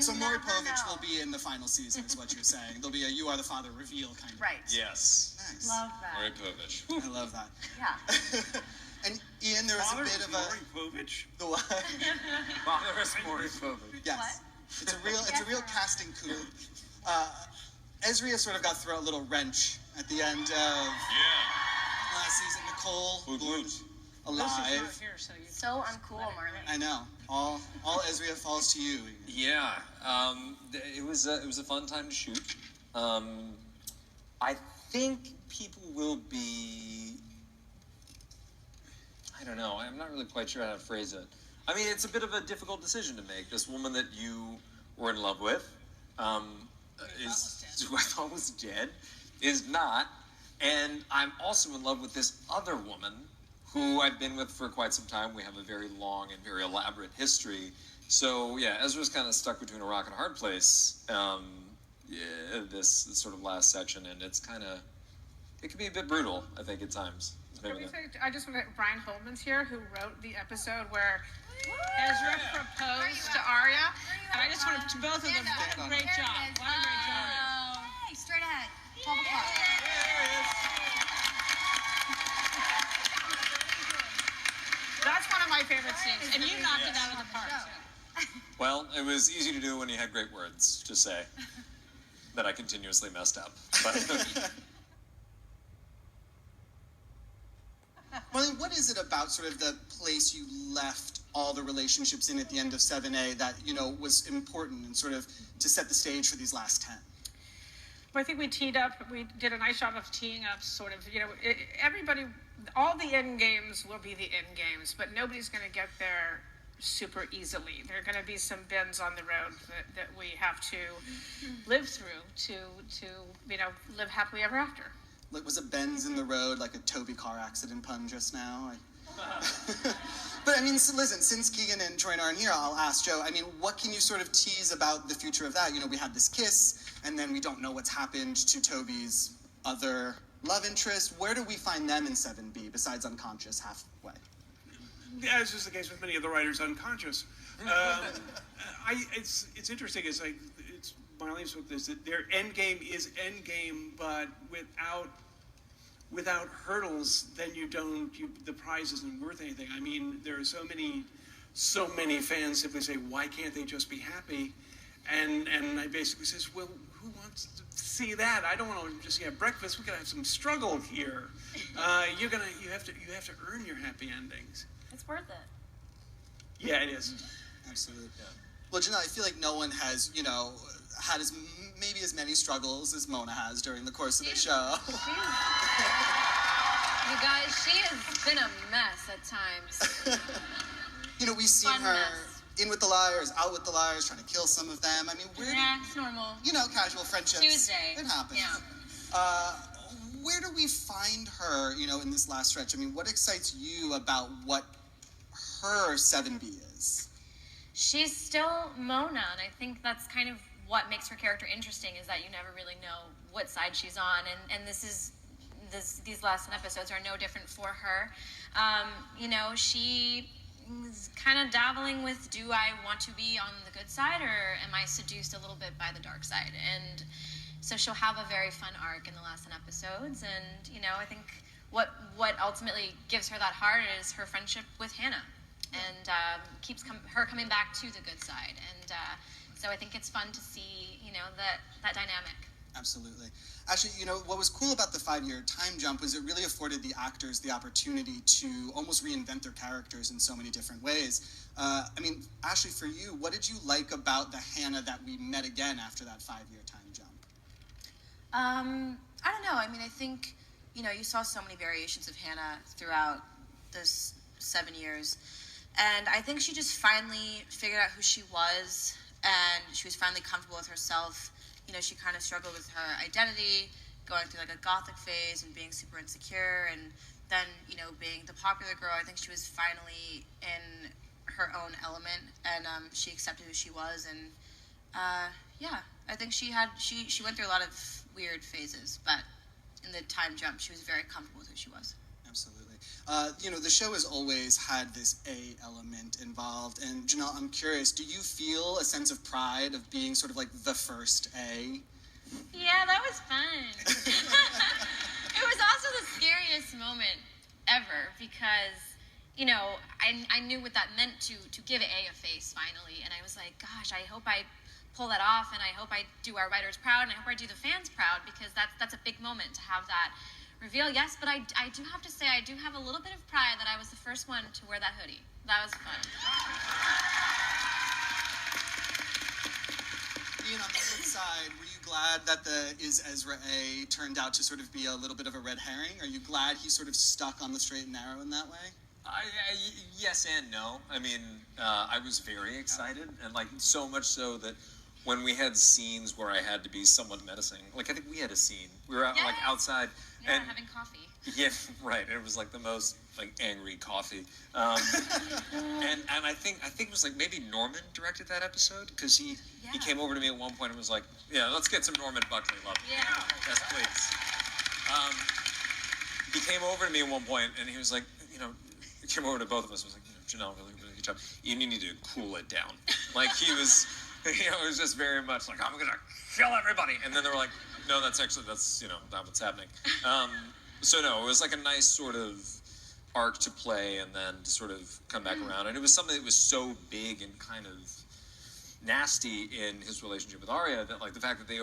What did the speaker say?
So Maury Povich will be in the final season, is what you're saying. There'll be a "You Are the Father" reveal kind of. Right. Yes. Nice. Love that. Maury Povich. I love that. Yeah. And Ian, there was a bit of a. Maury Povich? The what? Father is Maury Povich. Yes. What? It's a real casting coup. Ezria sort of got thrown a little wrench at the end of last season. Nicole alive. So uncool, Marlon. I know. All Ezria falls to you. Yeah. It was a fun time to shoot. I think people will be. I don't know. I'm not really quite sure how to phrase it. I mean, it's a bit of a difficult decision to make. This woman that you were in love with, who I thought was dead, is not. And I'm also in love with this other woman who I've been with for quite some time. We have a very long and very elaborate history. So, yeah, Ezra's kind of stuck between a rock and a hard place this sort of last section. And it's kind of, it can be a bit brutal, I think, at times. I just want to, Brian Holdman's here, who wrote the episode where Ezra proposed to Arya, and I just want to both of them did a great job. What a great job. Hey, straight ahead. 12 o'clock. That's one of my favorite scenes, and you knocked it out of the park, too. Well, it was easy to do when you had great words to say that I continuously messed up. But Well, what is it about sort of the place you left all the relationships in at the end of 7A that, was important and sort of to set the stage for these last 10? Well, I think we did a nice job of teeing up sort of, everybody, all the end games will be the end games, but nobody's going to get there super easily. There are going to be some bends on the road that we have to live through to live happily ever after. Like, was it bends in the road, like a Toby car accident pun just now? But I mean, listen, since Keegan and Troy aren't here, I'll ask Joe, I mean, what can you sort of tease about the future of that? We had this kiss, and then we don't know what's happened to Toby's other love interest. Where do we find them in 7B, besides unconscious halfway? As is the case with many of the writers unconscious. It's interesting, it's Marlene's book, is that their end game is end game, but without hurdles, then the prize isn't worth anything. I mean, there are so many fans simply say, why can't they just be happy? And I basically says, well, who wants to see that? I don't want to just have breakfast. We gotta have some struggle here. You have to earn your happy endings. It's worth it. Yeah, it is. Absolutely. Yeah. Well, Janelle, I feel like no one has, had maybe as many struggles as Mona has during the course of the show. You guys, she has been a mess at times. We've seen her in with the liars, out with the liars, trying to kill some of them. I mean, it's normal. Casual friendships. Tuesday. It happens. Yeah. Where do we find her, in this last stretch? I mean, what excites you about what her 7B is? She's still Mona, and I think that's kind of what makes her character interesting, is that you never really know what side she's on, and these last 10 episodes are no different for her. She is kind of dabbling with, do I want to be on the good side, or am I seduced a little bit by the dark side? And so she'll have a very fun arc in the last 10 episodes, and I think what ultimately gives her that heart is her friendship with Hannah, and keeps her coming back to the good side, and so I think it's fun to see, that dynamic. Absolutely. Actually, what was cool about the 5-year time jump was it really afforded the actors the opportunity to almost reinvent their characters in so many different ways. I mean, Ashley, for you, what did you like about the Hannah that we met again after that 5-year time jump? I don't know. I mean, I think, you saw so many variations of Hannah throughout those 7 years. And I think she just finally figured out who she was, and she was finally comfortable with herself. She kind of struggled with her identity, going through like a gothic phase and being super insecure, and then, being the popular girl. I think she was finally in her own element, and she accepted who she was, and I think she went through a lot of weird phases, but in the time jump, she was very comfortable with who she was. Absolutely. The show has always had this A element involved. And Janelle, I'm curious, do you feel a sense of pride of being sort of like the first A? Yeah, that was fun. It was also the scariest moment ever because, I knew what that meant to give A a face finally. And I was like, gosh, I hope I pull that off, and I hope I do our writers proud, and I hope I do the fans proud, because that's a big moment to have that reveal. Yes, but I do have to say, I do have a little bit of pride that I was the first one to wear that hoodie. That was fun. Ian, on the flip side, were you glad that the Is Ezra A turned out to sort of be a little bit of a red herring? Are you glad he sort of stuck on the straight and narrow in that way? Yes and no. I mean, I was very excited, and like so much so that when we had scenes where I had to be somewhat menacing, like I think we had a scene. We were out, like outside, Yeah, and having coffee. yeah, right. It was like the most like angry coffee, and I think it was like maybe Norman directed that episode because he came over to me at one point and was like, "Yeah, let's get some Norman Buckley love." Yeah. Yes, please. He came over to me at one point and he was like, he came over to both of us and was like, Janelle, really, really good job. You need to cool it down. Like he was, it was just very much like, I'm gonna kill everybody. And then they were like, no, that's not what's happening. So no, it was like a nice sort of arc to play and then to sort of come back around. And it was something that was so big and kind of nasty in his relationship with Arya that like the fact that they